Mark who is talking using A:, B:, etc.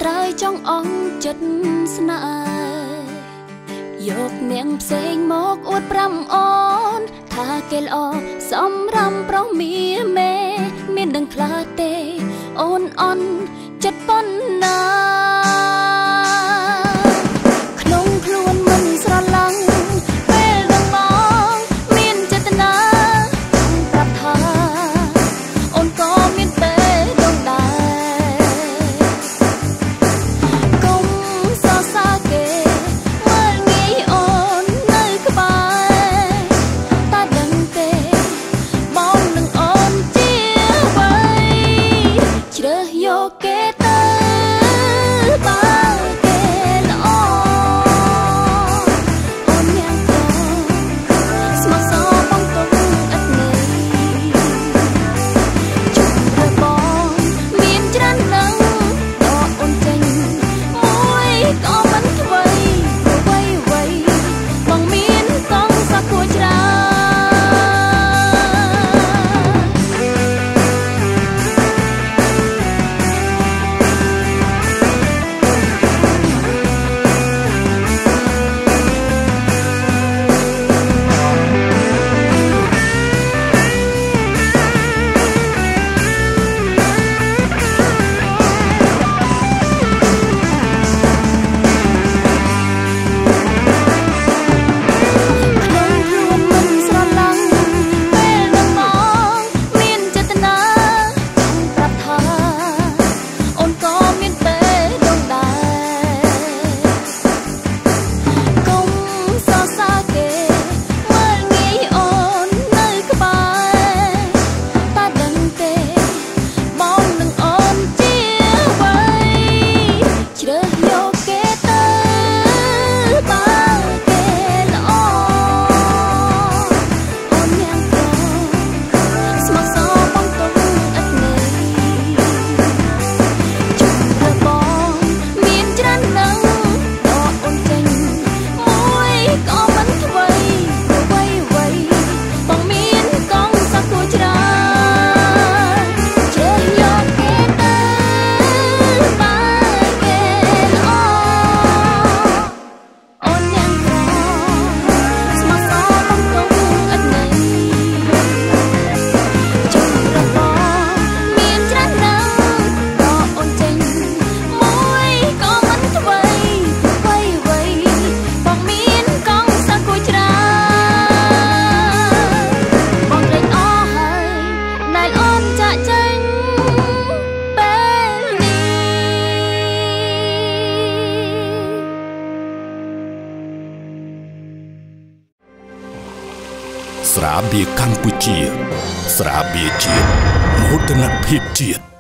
A: ត្រើយចង់អងចិត្តស្នេហ៍យកនាងផ្សេងមកអួតប្រាំអូនថាគេល្អសំរាមប្រុសមៀមេមានដឹងខ្លះទេអូនអន់ចិត្តប៉ុណ្ណាក្នុងខ្លួនមិនស្រឡាញ់ពេលដឹងបងមានចេតនាប្រាប់ថាអូនក៏មានពេលដងដែរកុំសរសើរគេមើលងាយអូននៅក្បែរតែដឹងទេបងនឹងអូនជាអ្វីជ្រើសយកគេទៅបើគេល្អអូនយ៉ាងក៏ស្មោះសរបងទុំឥតន័យជុំរើបងមានច្រើននឹងដកអូនចេញមួយក៏មិនអ្វីបងមានកងសាគួរច្រើន
B: ស្រាបៀរកម្ពុជាស្រាបៀរជាតិមោទនភាពជាតិ